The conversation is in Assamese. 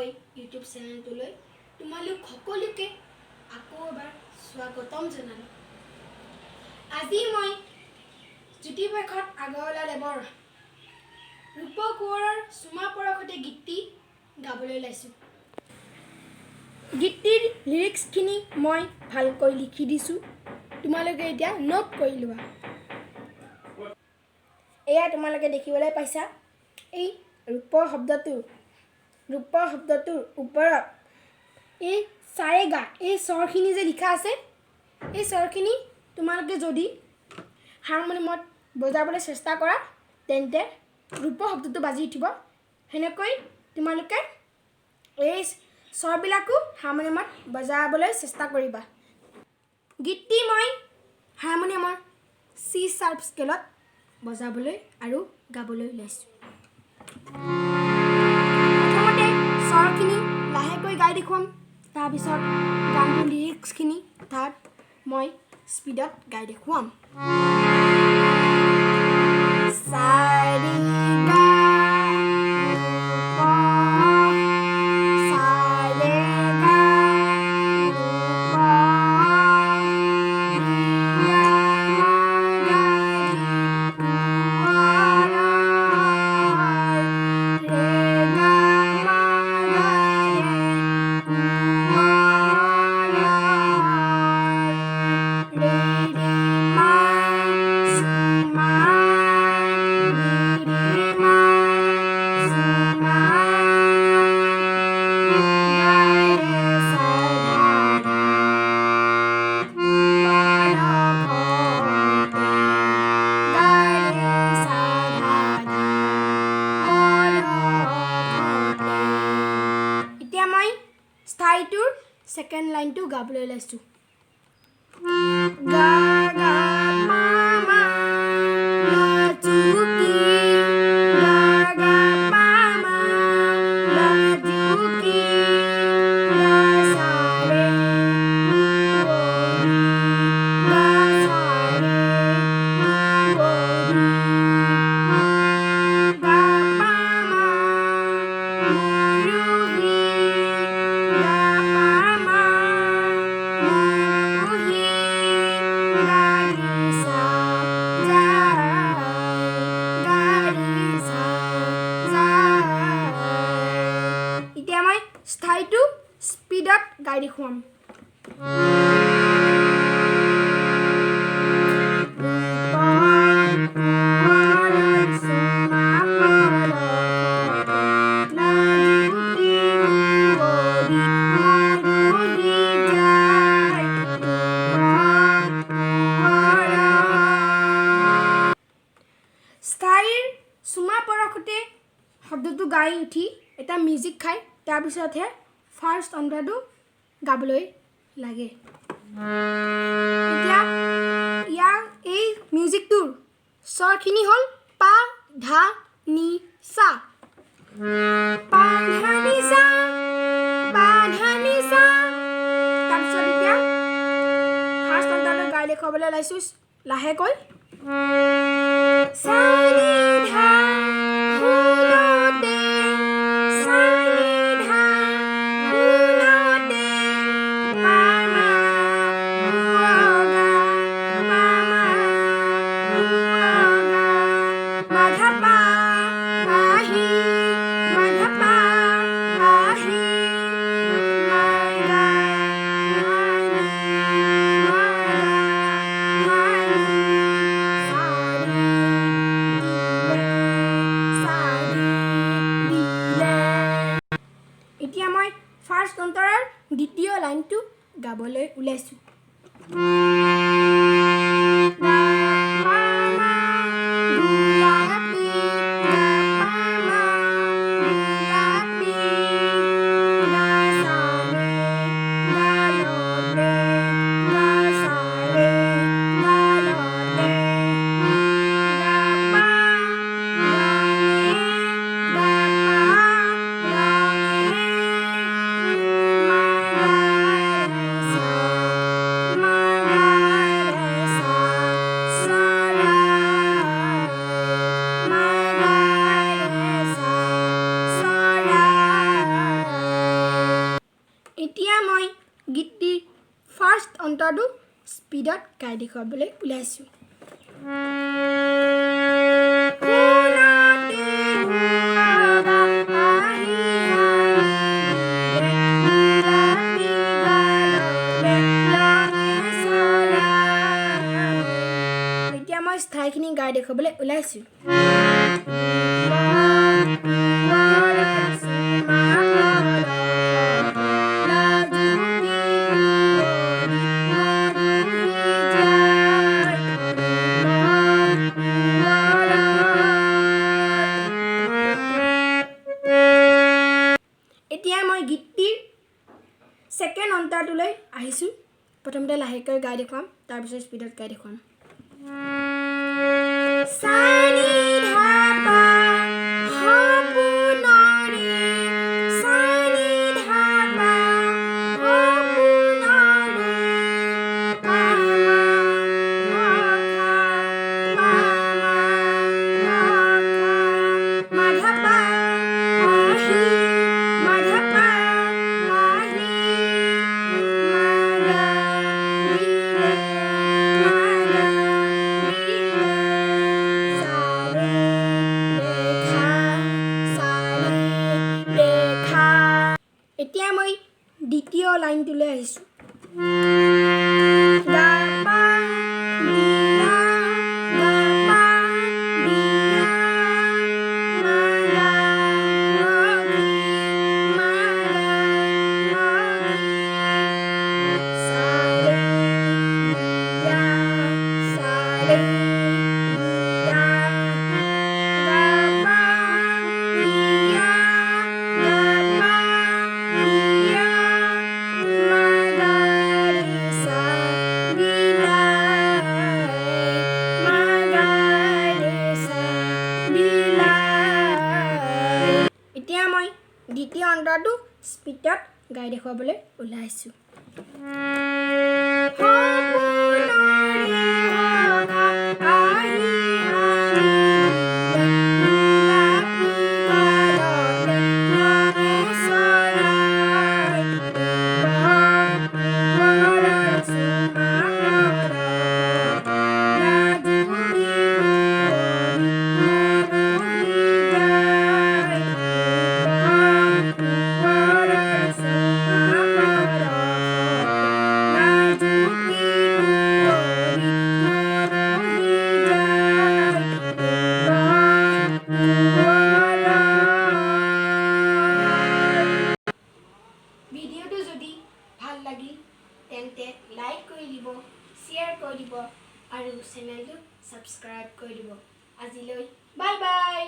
হয় ইউটিউব চেনেলটোলৈ তোমালোক সকলোকে আকৌ এবাৰ স্বাগতম জনালোঁ। আজি মই জ্যোতিপ্ৰসাদ আগৰৱালাদেৱৰ ৰূপ কোঁৱৰৰ চুমা পৰশতে গীতটি গাবলৈ ওলাইছোঁ। গীতটিৰ লিৰিক্সখিনি মই ভালকৈ লিখি দিছোঁ, তোমালোকে এতিয়া নোট কৰি লোৱা। এয়া তোমালোকে দেখিবলৈ পাইছা, এই ৰূপৰ শব্দটোৰ ওপৰত এই চাৰেগা এই স্বৰখিনি যে লিখা আছে, এই স্বৰখিনি তোমালোকে যদি হাৰমনিয়ামত বজাবলৈ চেষ্টা কৰা তেন্তে ৰূপ শব্দটো বাজি উঠিব। সেনেকৈ তোমালোকে এই স্বৰবিলাকো হাৰমনিয়ামত বজাবলৈ চেষ্টা কৰিবা। গীতটি মই হাৰমনিয়ামৰ চি শাৰ্প স্কেলত বজাবলৈ আৰু গাবলৈ ওলাইছোঁ। প্ৰথমতে স্বৰখিনি লাহেকৈ গাই দেখুৱাম, তাৰপিছত গানটোৰ লিৰিক্সখিনি তাত মই স্পীডত গাই দেখুৱাম। স্থায়ীটোৰ ছেকেণ্ড লাইনটো গাবলৈ ওলাইছোঁ। গা গা পা মা লা চুকি, গা গা পা মা লা চুকি, গা সা ৰে গা সা ৰে গা পা মা ৰুহি স্থায়ীটো স্পীডত গাই দেখুৱাম। স্থায়ীৰ চুমা পৰশতে শব্দটো গাই উঠি এটা মিউজিক খায়, তাৰপিছতহে ফাৰ্ষ্ট অন্ধ্ৰটো গাবলৈ লাগে। এতিয়া ইয়াৰ এই মিউজিকটোৰ স্বৰখিনি হ'ল পা ধা নি সা, পা ধা নি সা, পা ধা নি সা। তাৰপিছত এতিয়া ফাৰ্ষ্ট অন্ধ্ৰটো গাই দেখুৱাবলৈ ওলাইছোঁ লাহেকৈ। সা নি ধা হুলতে, সা নি ধা হুলতে, পা মা হুৱগা, পা মা হুৱগা, মা ধা পা আহি, মা ধা পা আহি, মা গা এতিয়া মই ফাৰ্ষ্ট অন্তৰাৰ দ্বিতীয় লাইনটো গাবলৈ ওলাইছোঁ। অন্তৰটো স্পীডত গাই দেখুৱাবলৈ ওলাইছোঁ এতিয়া মই স্থায়ীখিনি গাই দেখুৱাবলৈ ওলাইছোঁ এতিয়া মই গীতটিৰ ছেকেণ্ড অন্তৰটোলৈ আহিছোঁ প্ৰথমতে লাহেকৈ গাই দেখুৱাম তাৰপিছত স্পীডত গাই দেখুৱাম এতিয়া মই দ্বিতীয় লাইনটোলৈ আহিছোঁ এতিয়া মই দ্বিতীয় অন্তৰটো স্পীডত গাই দেখুৱাবলৈ ওলাইছোঁ ভিডিঅ'টো যদি ভাল লাগিল তেন্তে লাইক কৰি দিব শ্বেয়াৰ কৰি দিব আৰু চেনেলটো ছাবস্ক্ৰাইব কৰি দিব আজিলৈ বাই বাই